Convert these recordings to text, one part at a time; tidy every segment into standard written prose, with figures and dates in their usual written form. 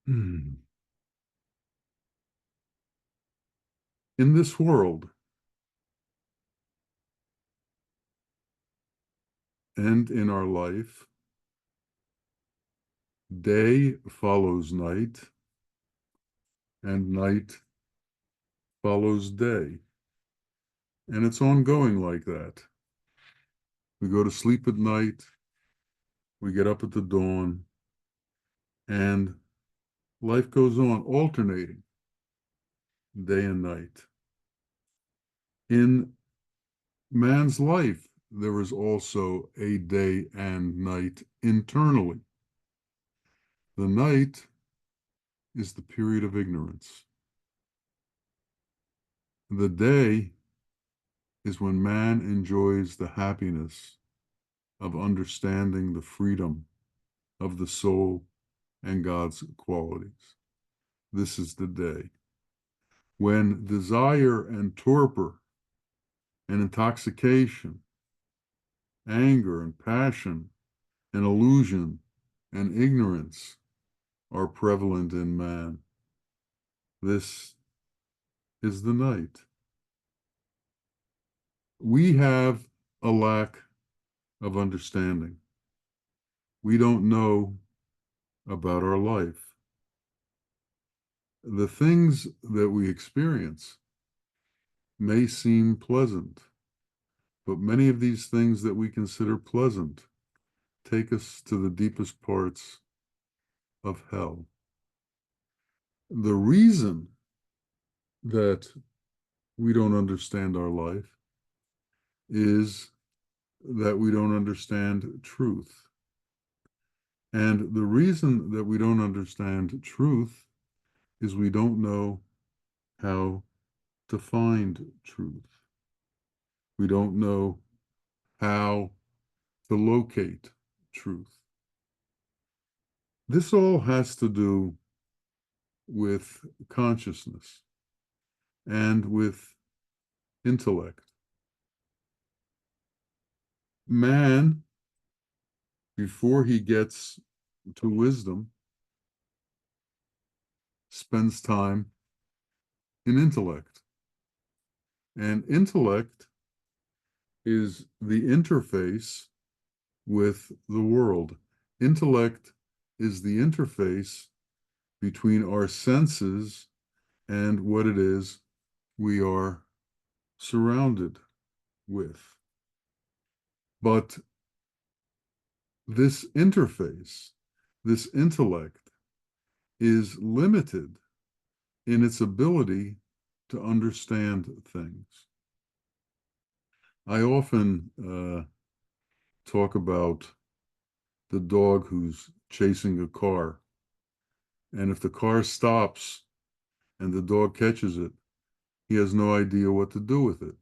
In this world and in our life, day follows night and night follows day. And it's ongoing like that. We go to sleep at night, we get up at the dawn, and life goes on, alternating day and night. In man's life, there is also a day and night internally. The night is the period of ignorance. The day is when man enjoys the happiness of understanding the freedom of the soul and God's qualities. This is the day when desire and torpor and intoxication, anger and passion and illusion and ignorance are prevalent in man. This is the night. We have a lack of understanding. We don't know about our life. The things that we experience may seem pleasant, but many of these things that we consider pleasant take us to the deepest parts of hell. The reason that we don't understand our life is that we don't understand truth. And the reason that we don't understand truth is we don't know how to find truth. We don't know how to locate truth. This all has to do with consciousness and with intellect. Man, before he gets to wisdom, spends time in intellect. And intellect is the interface with the world. Intellect is the interface between our senses and what it is we are surrounded with. But this interface, this intellect, is limited in its ability to understand things. I often talk about the dog who's chasing a car. And if the car stops and the dog catches it, he has no idea what to do with it.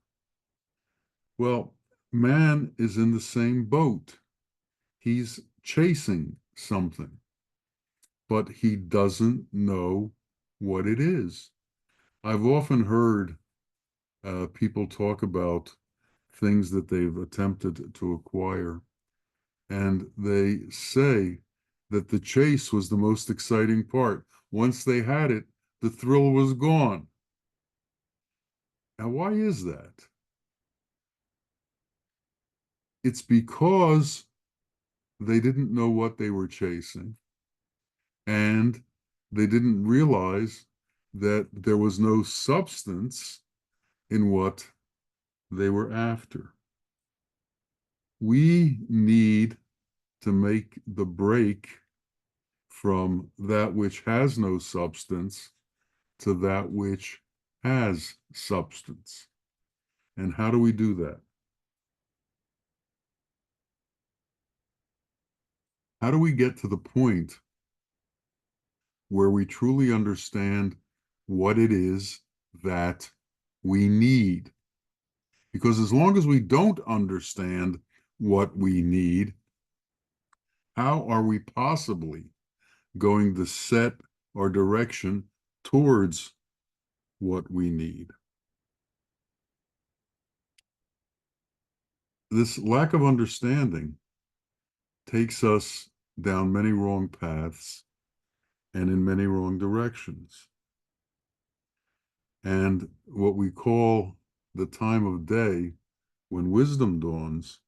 Well, man is in the same boat. He's chasing something, but he doesn't know what it is. I've often heard people talk about things that they've attempted to acquire, and they say that the chase was the most exciting part. Once they had it, the thrill was gone. Now, why is that? It's because they didn't know what they were chasing, and they didn't realize that there was no substance in what they were after. We need to make the break from that which has no substance to that which has substance. And how do we do that? How do we get to the point where we truly understand what it is that we need? Because as long as we don't understand what we need, how are we possibly going to set our direction towards what we need? This lack of understanding takes us down many wrong paths and in many wrong directions. And what we call the time of day when wisdom dawns,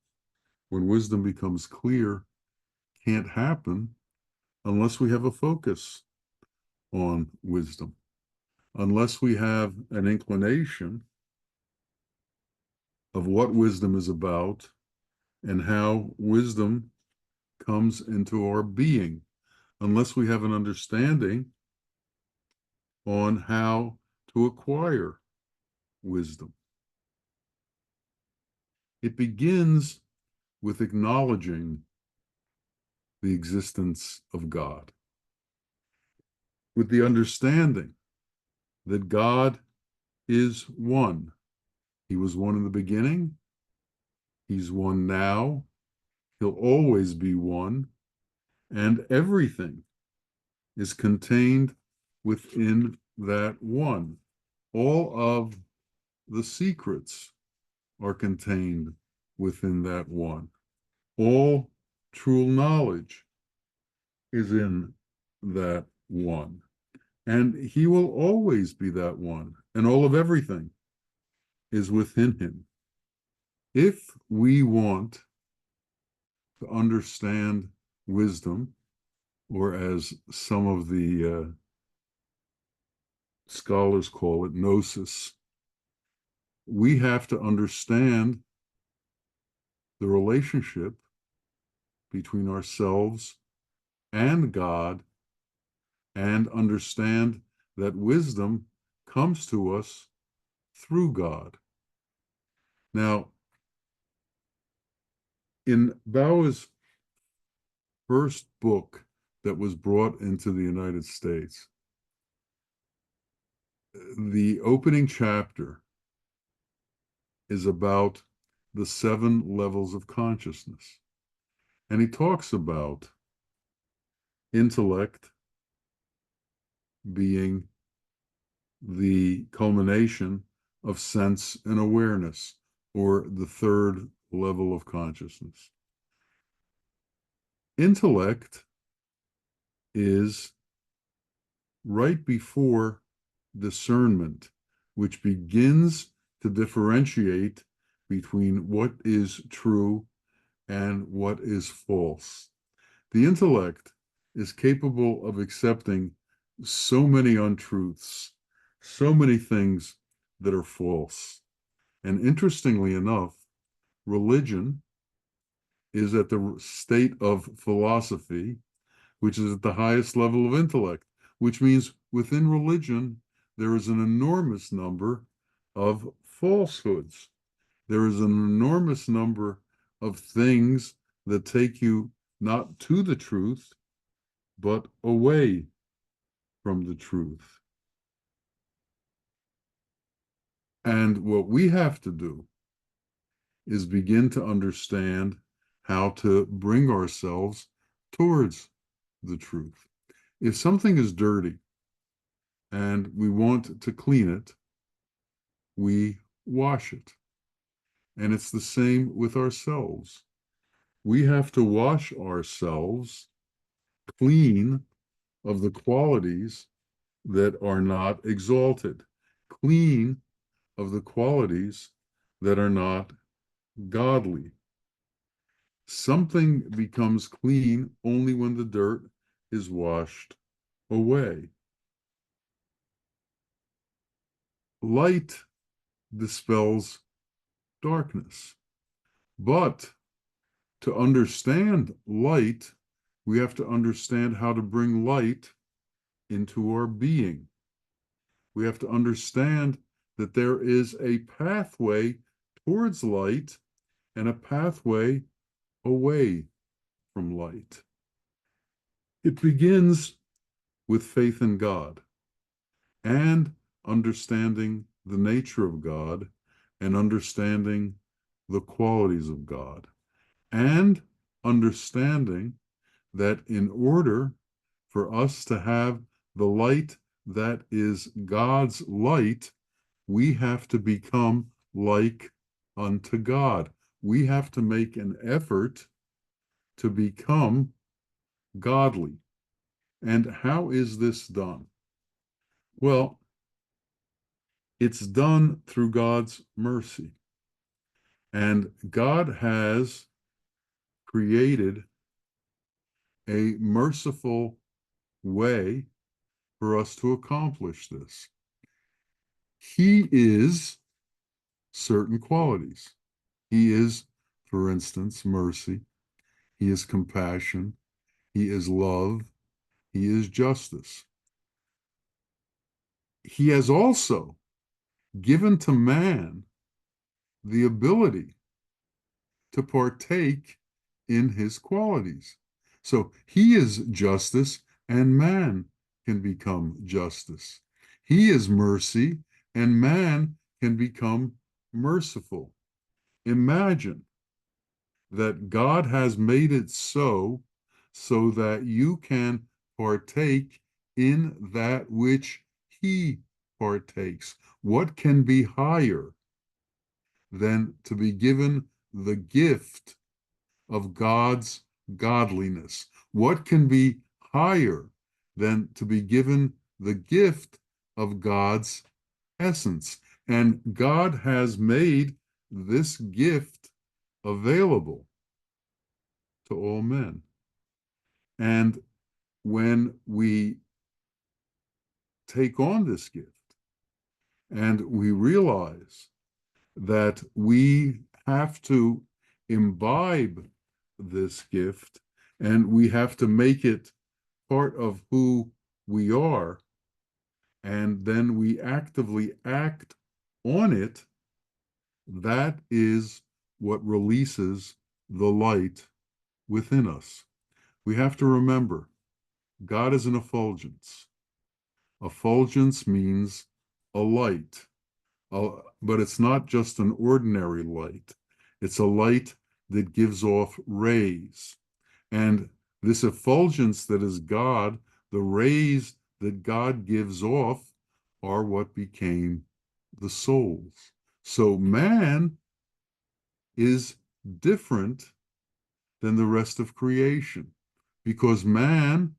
when wisdom becomes clear, can't happen unless we have a focus on wisdom, unless we have an inclination of what wisdom is about and how wisdom comes into our being, unless we have an understanding on how to acquire wisdom. It begins with acknowledging the existence of God, with the understanding that God is one. He was one in the beginning, he's one now, he'll always be one, and everything is contained within that one. All of the secrets are contained within that one. All true knowledge is in that one. And he will always be that one. And all of everything is within him. If we want to understand wisdom, or as some of the scholars call it, gnosis, we have to understand the relationship between ourselves and God, and understand that wisdom comes to us through God. Now, in Bawa's first book that was brought into the United States, the opening chapter is about the 7 levels of consciousness. And he talks about intellect being the culmination of sense and awareness, or the 3rd level of consciousness. Intellect is right before discernment, which begins to differentiate between what is true and what is false. The intellect is capable of accepting so many untruths, so many things that are false. And interestingly enough, religion is at the state of philosophy, which is at the highest level of intellect, which means within religion, there is an enormous number of falsehoods. There is an enormous number of things that take you not to the truth, but away from the truth. And what we have to do is begin to understand how to bring ourselves towards the truth. If something is dirty and we want to clean it, we wash it. And it's the same with ourselves. We have to wash ourselves clean of the qualities that are not exalted, clean of the qualities that are not godly. Something becomes clean only when the dirt is washed away. Light dispels darkness. But to understand light, we have to understand how to bring light into our being. We have to understand that there is a pathway towards light and a pathway away from light. It begins with faith in God and understanding the nature of God and understanding the qualities of God, and understanding that in order for us to have the light that is God's light, we have to become like unto God. We have to make an effort to become godly. And how is this done? Well, it's done through God's mercy. And God has created a merciful way for us to accomplish this. He is certain qualities. He is, for instance, mercy. He is compassion. He is love. He is justice. He has also given to man the ability to partake in his qualities. So he is justice, and man can become justice. He is mercy, and man can become merciful. Imagine that God has made it so that you can partake in that which he partakes. What can be higher than to be given the gift of God's godliness? What can be higher than to be given the gift of God's essence? And God has made this gift available to all men. And when we take on this gift and we realize that we have to imbibe this gift and we have to make it part of who we are, and then we actively act on it, that is what releases the light within us. We have to remember God is an effulgence. Effulgence means a light, but it's not just an ordinary light. It's a light that gives off rays. And this effulgence that is God, the rays that God gives off, are what became the souls. So man is different than the rest of creation because man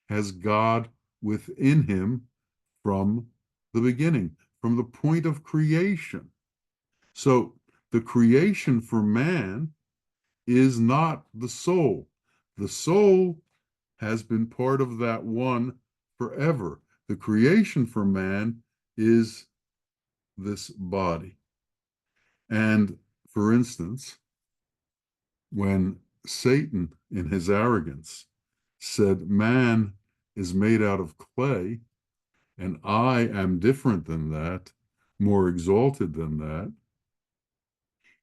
has God within him from the beginning, from the point of creation. So the creation for man is not the soul. The soul has been part of that one forever. The creation for man is this body. And for instance, when Satan, in his arrogance, said, man is made out of clay, and I am different than that, more exalted than that,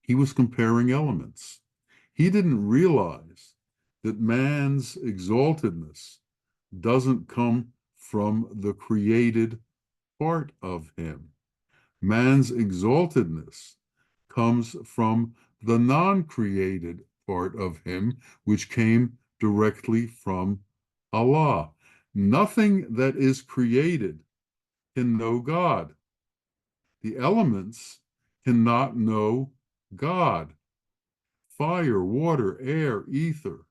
he was comparing elements. He didn't realize that man's exaltedness doesn't come from the created part of him. Man's exaltedness comes from the non-created part of him, which came directly from Allah. Nothing that is created can know God. The elements cannot know God. Fire, water, air, ether,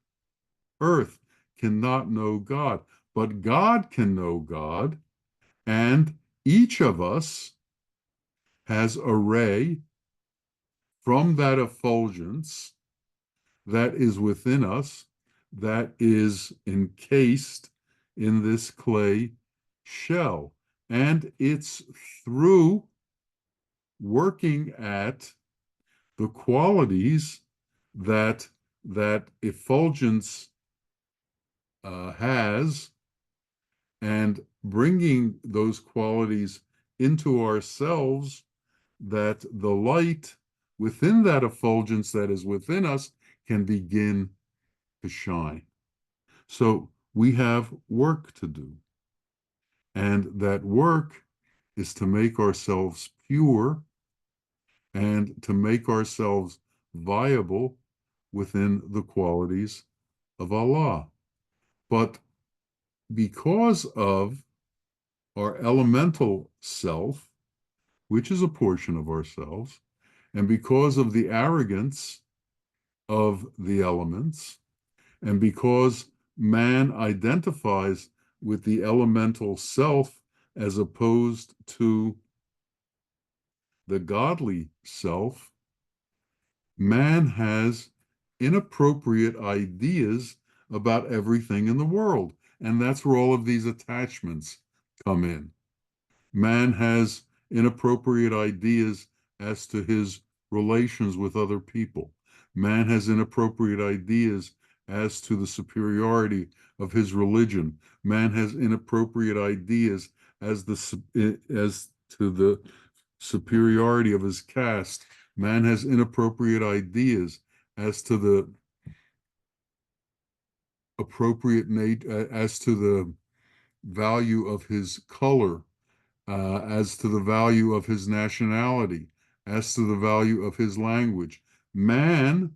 earth cannot know God, but God can know God, and each of us has a ray from that effulgence that is within us, that is encased in this clay shell. And it's through working at the qualities that that effulgence has, and bringing those qualities into ourselves, that the light within that effulgence that is within us can begin to shine. So we have work to do. And that work is to make ourselves pure and to make ourselves viable within the qualities of Allah. But because of our elemental self, which is a portion of ourselves, and because of the arrogance of the elements, and because man identifies with the elemental self as opposed to the godly self, man has inappropriate ideas about everything in the world. And that's where all of these attachments come in. Man has inappropriate ideas as to his relations with other people. Man has inappropriate ideas as to the superiority of his religion. Man has inappropriate ideas as to the superiority of his caste. Man has inappropriate ideas as to the as to the value of his color, as to the value of his nationality, as to the value of his language. Man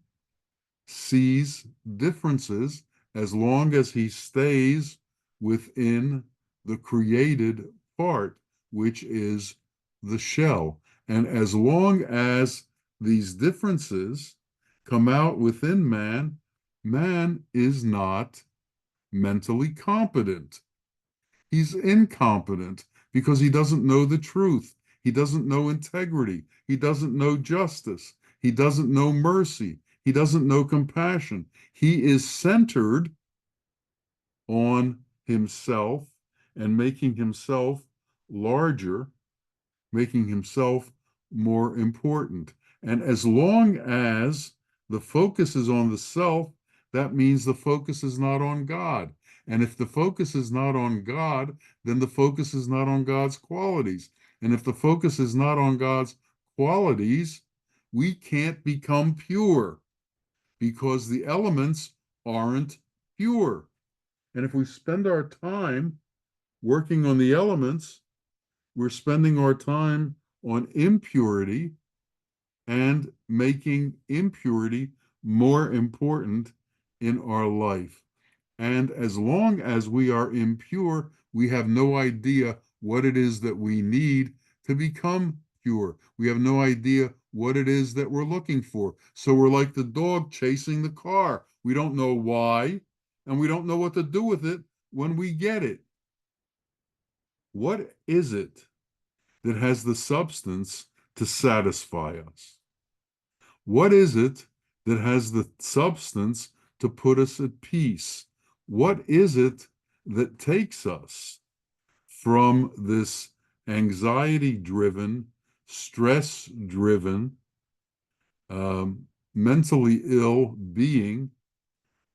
sees differences as long as he stays within the created part, which is the shell. And as long as these differences come out within man, man is not mentally competent. He's incompetent because he doesn't know the truth. He doesn't know integrity. He doesn't know justice. He doesn't know mercy. He doesn't know compassion. He is centered on himself and making himself larger, making himself more important. And as long as the focus is on the self, that means the focus is not on God. And if the focus is not on God, then the focus is not on God's qualities. And if the focus is not on God's qualities, we can't become pure because the elements aren't pure. And if we spend our time working on the elements, we're spending our time on impurity and making impurity more important in our life. And as long as we are impure, we have no idea what it is that we need to become pure. We have no idea what it is that we're looking for. So we're like the dog chasing the car. We don't know why, and we don't know what to do with it when we get it. What is it that has the substance to satisfy us? What is it that has the substance to put us at peace? What is it that takes us from this anxiety-driven, stress-driven, mentally ill being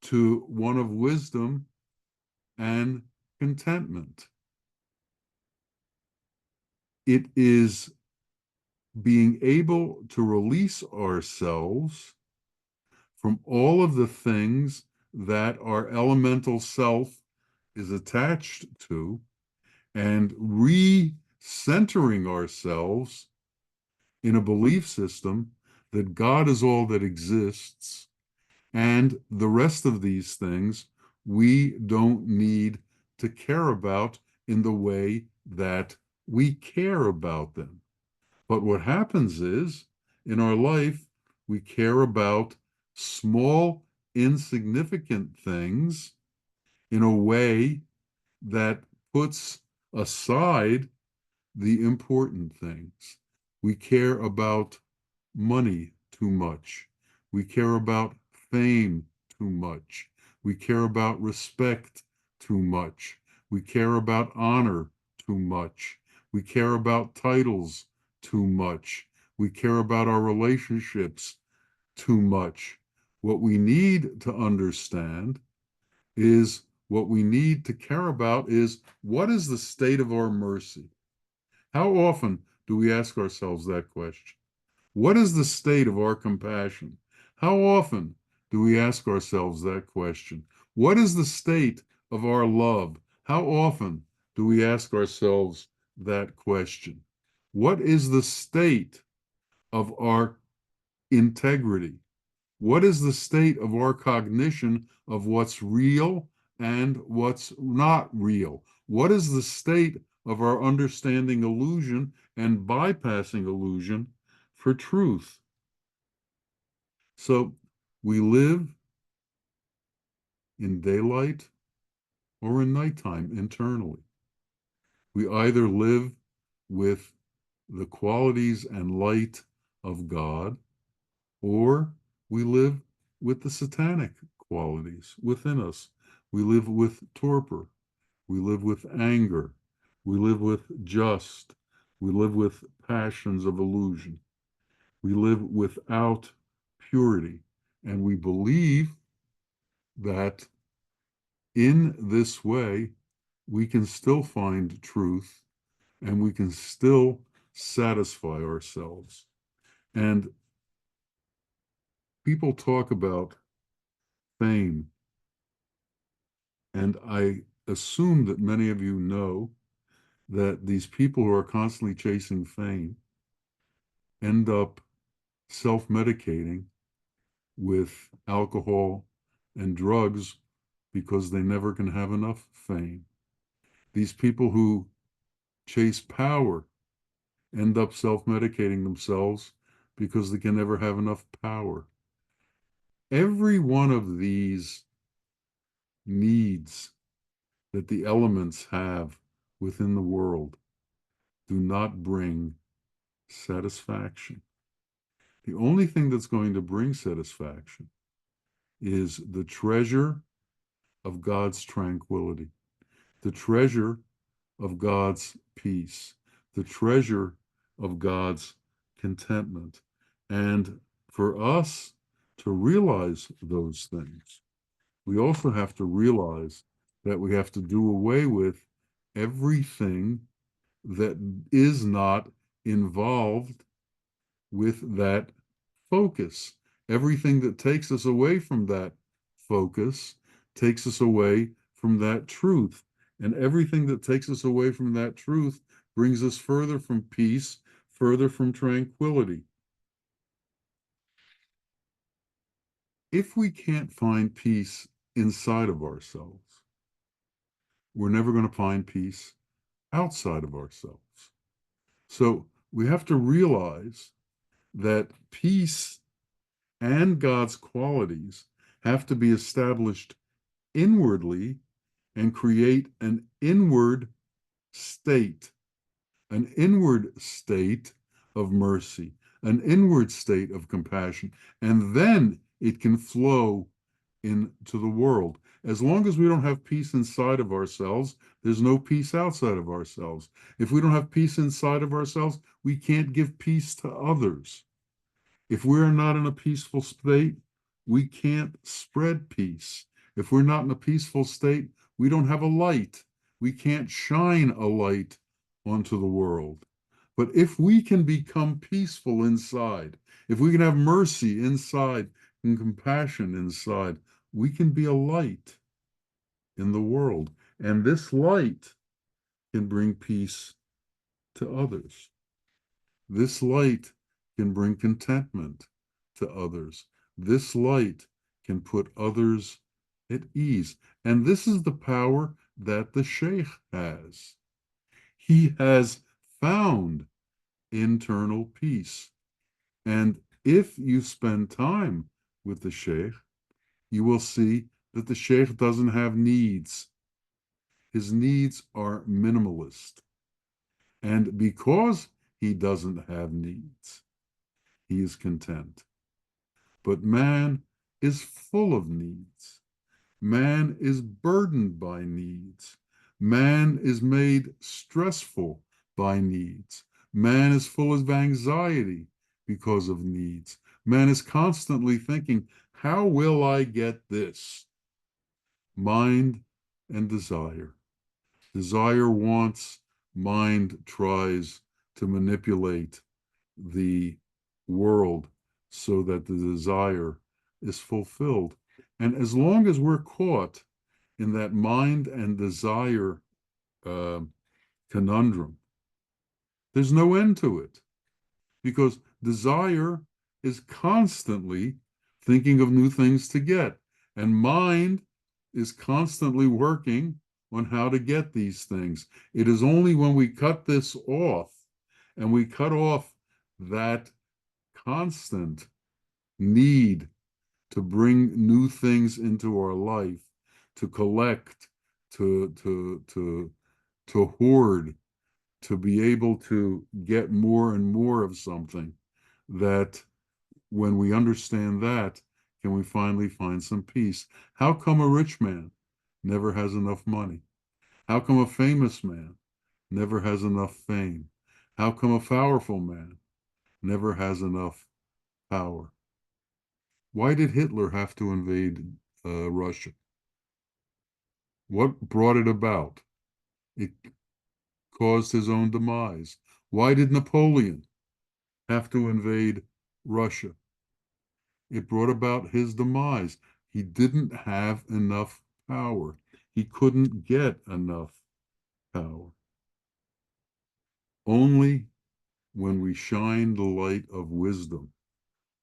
to one of wisdom and contentment? It is being able to release ourselves from all of the things that our elemental self is attached to and re-centering ourselves in a belief system that God is all that exists, and the rest of these things we don't need to care about in the way that we care about them. But what happens is, in our life, we care about small, insignificant things in a way that puts aside the important things. We care about money too much. We care about fame too much. We care about respect too much. We care about honor too much. We care about titles too much. We care about our relationships too much. What we need to understand is what we need to care about is what is the state of our mercy? How often do we ask ourselves that question? What is the state of our compassion? How often do we ask ourselves that question? What is the state of our love? How often do we ask ourselves that question? What is the state of our integrity? What is the state of our cognition of what's real and what's not real? What is the state of our understanding illusion and bypassing illusion for truth? So we live in daylight or in nighttime internally. We either live with the qualities and light of God, or we live with the satanic qualities within us. We live with torpor. We live with anger. We live with just. We live with passions of illusion. We live without purity. And we believe that in this way, we can still find truth and we can still satisfy ourselves. And people talk about fame, and I assume that many of you know that these people who are constantly chasing fame end up self-medicating with alcohol and drugs because they never can have enough fame. These people who chase power end up self-medicating themselves because they can never have enough power. Every one of these needs that the elements have within the world do not bring satisfaction. The only thing that's going to bring satisfaction is the treasure of God's tranquility, the treasure of God's peace, the treasure of God's contentment. And for us to realize those things, we also have to realize that we have to do away with everything that is not involved with that focus. Everything that takes us away from that focus takes us away from that truth. And everything that takes us away from that truth brings us further from peace, further from tranquility. If we can't find peace inside of ourselves, we're never going to find peace outside of ourselves. So we have to realize that peace and God's qualities have to be established inwardly and create an inward state, of mercy, an inward state of compassion, and then it can flow into the world. As long as we don't have peace inside of ourselves, there's no peace outside of ourselves. If we don't have peace inside of ourselves, we can't give peace to others. If we're not in a peaceful state, we can't spread peace. If we're not in a peaceful state, we don't have a light. We can't shine a light onto the world. But if we can become peaceful inside, if we can have mercy inside and compassion inside, we can be a light in the world. And this light can bring peace to others. This light can bring contentment to others. This light can put others at ease. And this is the power that the Sheikh has. He has found internal peace. And if you spend time with the Sheikh, you will see that the Sheikh doesn't have needs. His needs are minimalist. And because he doesn't have needs, he is content. But man is full of needs. Man is burdened by needs. Man is made stressful by needs. Man is full of anxiety because of needs. Man is constantly thinking, how will I get this? Mind and desire. Desire wants, mind tries to manipulate the world so that the desire is fulfilled. And as long as we're caught in that mind and desire uh, conundrum, there's no end to it, because desire is constantly thinking of new things to get, and mind is constantly working on how to get these things. It is only when we cut this off and we cut off that constant need to bring new things into our life, to collect, to hoard, to be able to get more and more of something, that when we understand that, can we finally find some peace? How come a rich man never has enough money? How come a famous man never has enough fame? How come a powerful man never has enough power? Why did Hitler have to invade Russia? What brought it about? It caused his own demise. Why did Napoleon have to invade Russia? It brought about his demise. He didn't have enough power. He couldn't get enough power. Only when we shine the light of wisdom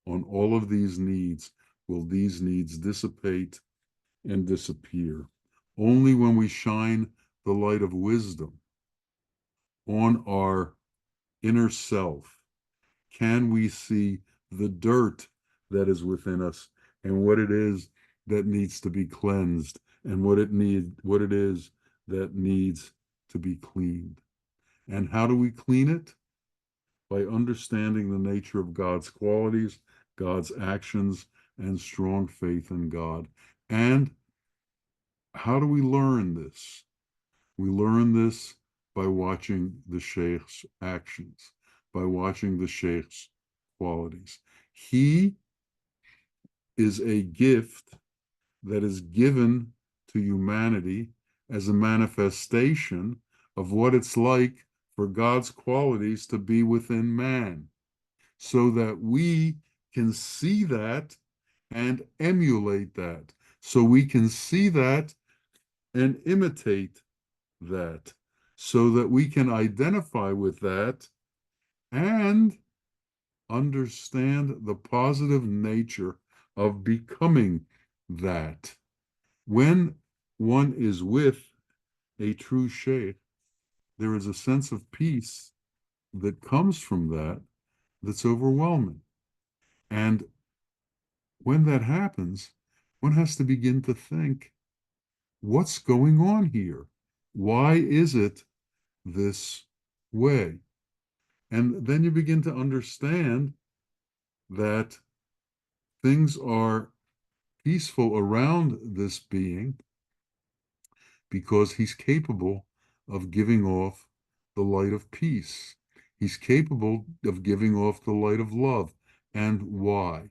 on all of these needs will these needs dissipate and disappear. Only when we shine the light of wisdom on our inner self can we see the dirt that is within us and what it is that needs to be cleansed and what it is that needs to be cleaned. And how do we clean it? By understanding the nature of God's qualities, God's actions, and strong faith in God. And how do we learn this? We learn this by watching the Sheikh's actions, by watching the Sheikh's qualities. He is a gift that is given to humanity as a manifestation of what it's like for God's qualities to be within man, so that we can see that and emulate that, so we can see that and imitate that, so that we can identify with that and understand the positive nature of becoming that. When one is with a true sheikh, there is a sense of peace that comes from that that's overwhelming. And when that happens, one has to begin to think, what's going on here? Why is it this way? And then you begin to understand that things are peaceful around this being because he's capable of giving off the light of peace. He's capable of giving off the light of love. And why?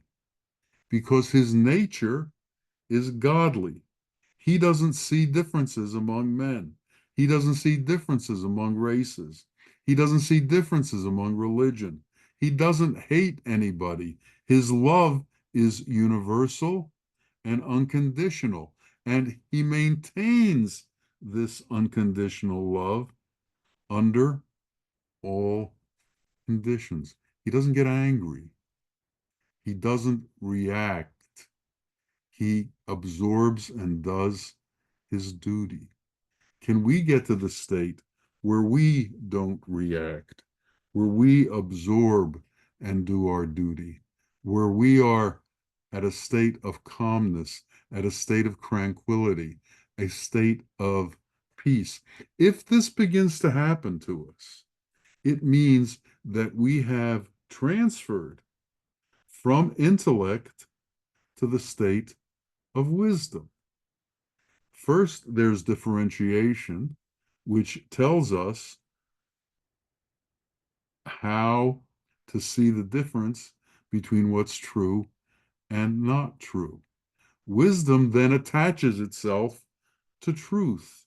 Because his nature is godly. He doesn't see differences among men. He doesn't see differences among races. He doesn't see differences among religion. He doesn't hate anybody. His love is universal and unconditional. And he maintains this unconditional love under all conditions. He doesn't get angry. He doesn't react. He absorbs and does his duty. Can we get to the state where we don't react, where we absorb and do our duty, where we are at a state of calmness, at a state of tranquility, a state of peace? If this begins to happen to us, it means that we have transferred from intellect to the state of wisdom. First, there's differentiation, which tells us how to see the difference between what's true and not true. Wisdom then attaches itself to truth.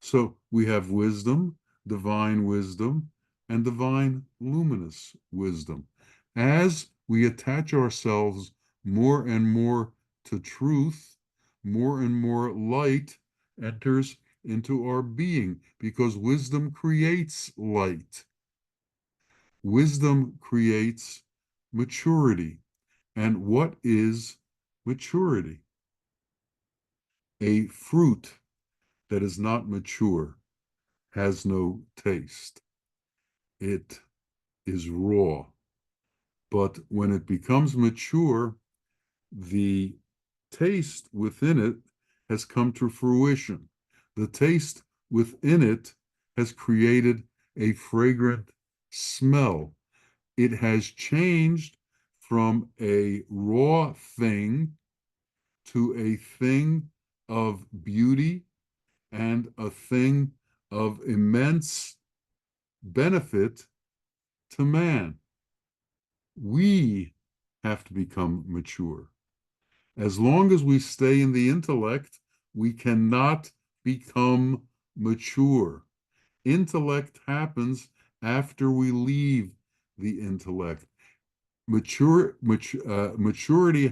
So we have wisdom, and divine luminous wisdom. As we attach ourselves more and more to truth, more and more light enters into our being because wisdom creates light. Wisdom creates maturity. And what is maturity? A fruit that is not mature has no taste. It is raw. But when it becomes mature, the taste within it has come to fruition. The taste within it has created a fragrant smell. It has changed from a raw thing to a thing of beauty and a thing of immense benefit to man. We have to become mature. As long as we stay in the intellect, we cannot become mature. Intellect happens after we leave the intellect. Maturity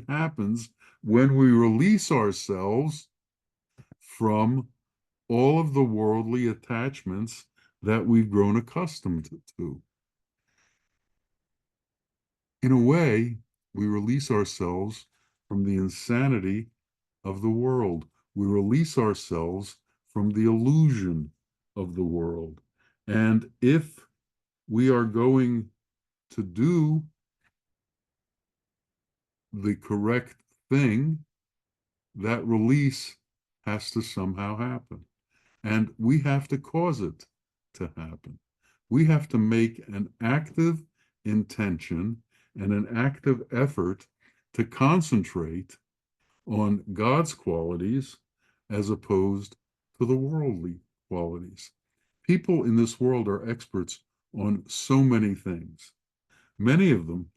happens when we release ourselves from all of the worldly attachments that we've grown accustomed to. In a way, we release ourselves from the insanity of the world. We release ourselves from the illusion of the world. And if we are going to do the correct thing, that release has to somehow happen. And we have to cause it to happen. We have to make an active intention and an active effort to concentrate on God's qualities as opposed to the worldly qualities. People in this world are experts on so many things. Many of them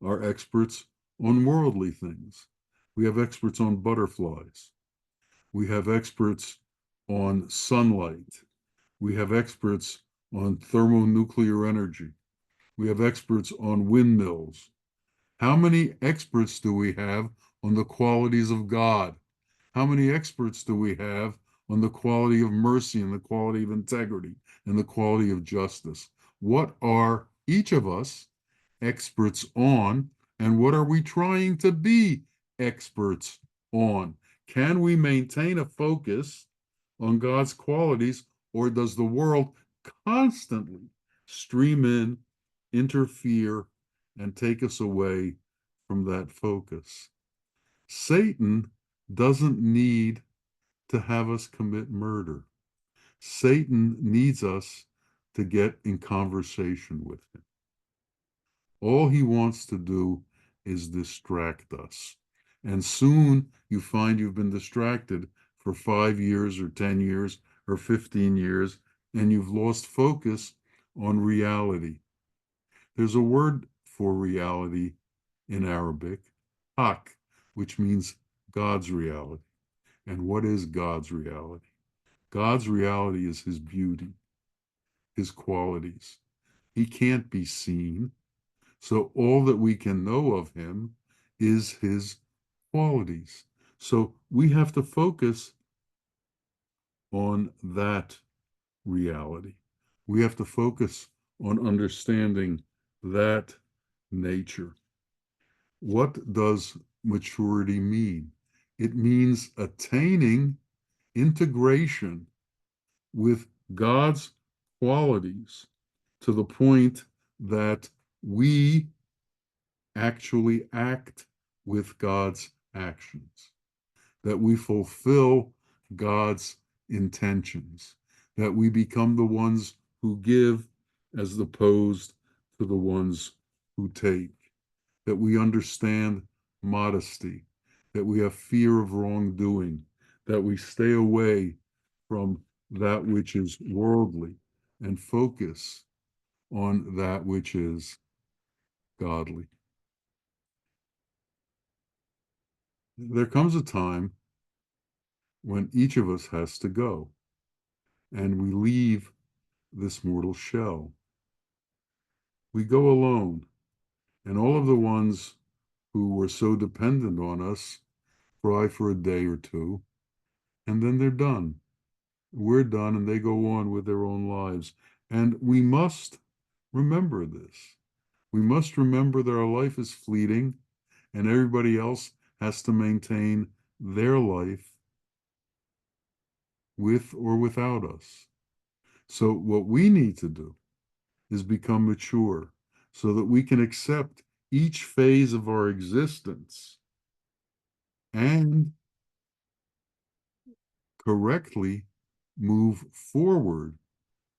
are experts on worldly things. We have experts on butterflies. We have experts on sunlight. We have experts on thermonuclear energy. We have experts on windmills. How many experts do we have on the qualities of God? How many experts do we have on the quality of mercy and the quality of integrity and the quality of justice? What are each of us experts on, and what are we trying to be experts on? Can we maintain a focus on God's qualities, or does the world constantly stream in, interfere, and take us away from that focus? Satan doesn't need to have us commit murder. Satan needs us to get in conversation with him. All he wants to do is distract us. And soon you find you've been distracted for 5 years or 10 years or 15 years, and you've lost focus on reality. There's a word for reality in Arabic, haq, which means God's reality. And what is God's reality? God's reality is his beauty, his qualities. He can't be seen. So all that we can know of him is his qualities. So we have to focus on that reality. We have to focus on understanding that nature. What does maturity mean? It means attaining integration with God's qualities to the point that we actually act with God's actions, that we fulfill God's intentions, that we become the ones who give as opposed to the ones who take, that we understand modesty, that we have fear of wrongdoing, that we stay away from that which is worldly and focus on that which is godly. There comes a time when each of us has to go and we leave this mortal shell. We go alone, and all of the ones who were so dependent on us cry for a day or two, and then they're done. We're done, and they go on with their own lives. And we must remember this. We must remember that our life is fleeting, and everybody else has to maintain their life with or without us. So what we need to do is become mature so that we can accept each phase of our existence and correctly move forward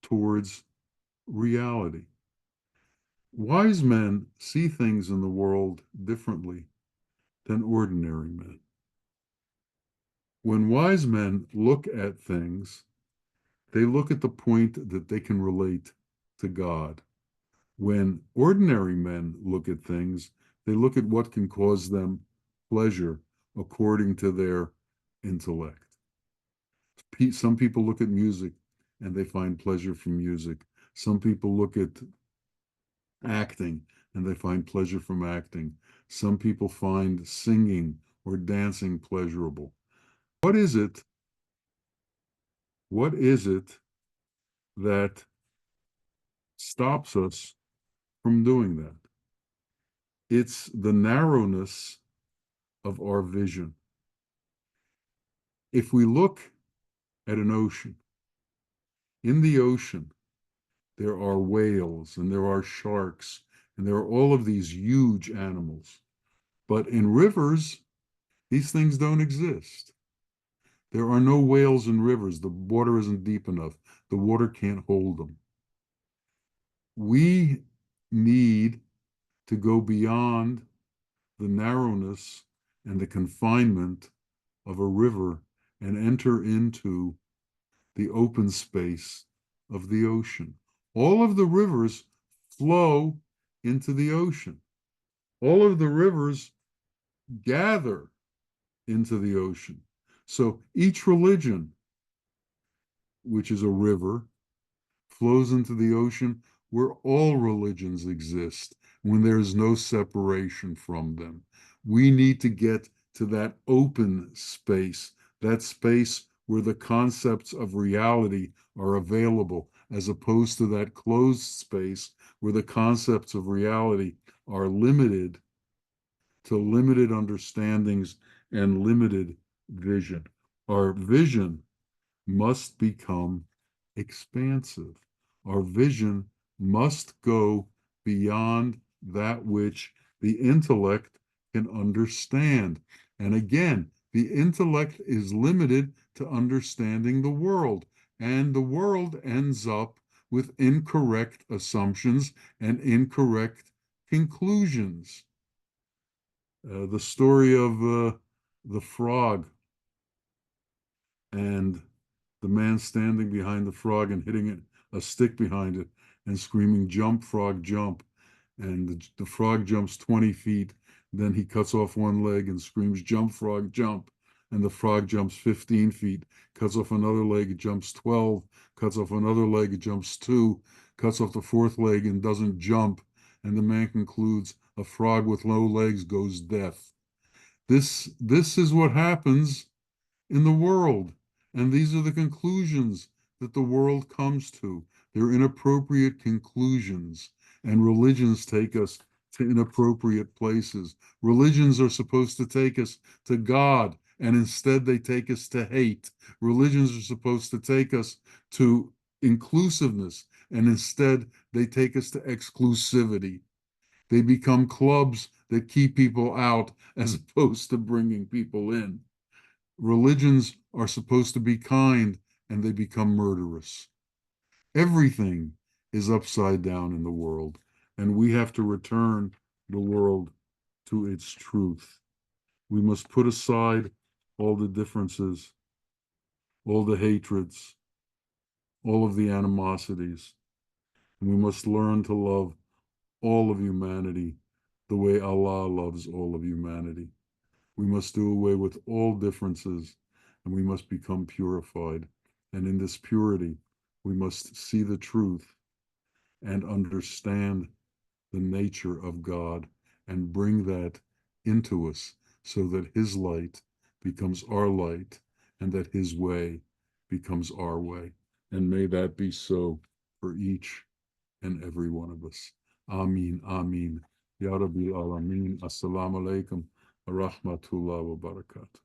towards reality. Wise men see things in the world differently than ordinary men. When wise men look at things, they look at the point that they can relate to God. When ordinary men look at things, they look at what can cause them pleasure according to their intellect. Some people look at music and they find pleasure from music. Some people look at acting and they find pleasure from acting. Some people find singing or dancing pleasurable. What is it? What is it that stops us from doing that? It's the narrowness of our vision. If we look at an ocean, in the ocean, there are whales and there are sharks and there are all of these huge animals. But in rivers, these things don't exist. There are no whales in rivers. The water isn't deep enough. The water can't hold them. We need to go beyond the narrowness and the confinement of a river and enter into the open space of the ocean. All of the rivers flow into the ocean. All of the rivers gather into the ocean. So each religion, which is a river, flows into the ocean where all religions exist, when there is no separation from them. We need to get to that open space, that space where the concepts of reality are available, as opposed to that closed space where the concepts of reality are limited to limited understandings and limited vision. Our vision must become expansive. Our vision must go beyond that which the intellect can understand. And again, the intellect is limited to understanding the world, and the world ends up with incorrect assumptions and incorrect conclusions. The story of the frog and the man standing behind the frog and hitting it a stick behind it and screaming, "Jump, frog, jump." And the frog jumps 20 feet. Then he cuts off one leg and screams, "Jump, frog, jump." And the frog jumps 15 feet, cuts off another leg, jumps 12, cuts off another leg, jumps 2, cuts off the fourth leg and doesn't jump. And the man concludes, a frog with no legs goes deaf. This is what happens in the world. And these are the conclusions that the world comes to. They're inappropriate conclusions. And religions take us to inappropriate places. Religions are supposed to take us to God, and instead they take us to hate. Religions are supposed to take us to inclusiveness, and instead they take us to exclusivity. They become clubs that keep people out as opposed to bringing people in. Religions are supposed to be kind, and they become murderous. Everything is upside down in the world, and we have to return the world to its truth. We must put aside all the differences, all the hatreds, all of the animosities, and we must learn to love all of humanity the way Allah loves all of humanity. We must do away with all differences, and we must become purified. And in this purity, we must see the truth and understand the nature of God and bring that into us so that His light becomes our light and that His way becomes our way. And may that be so for each and every one of us. Ameen, Ameen. Ya Rabbi Alameen. Assalamu alaikum wa rahmatullah wa barakatuh.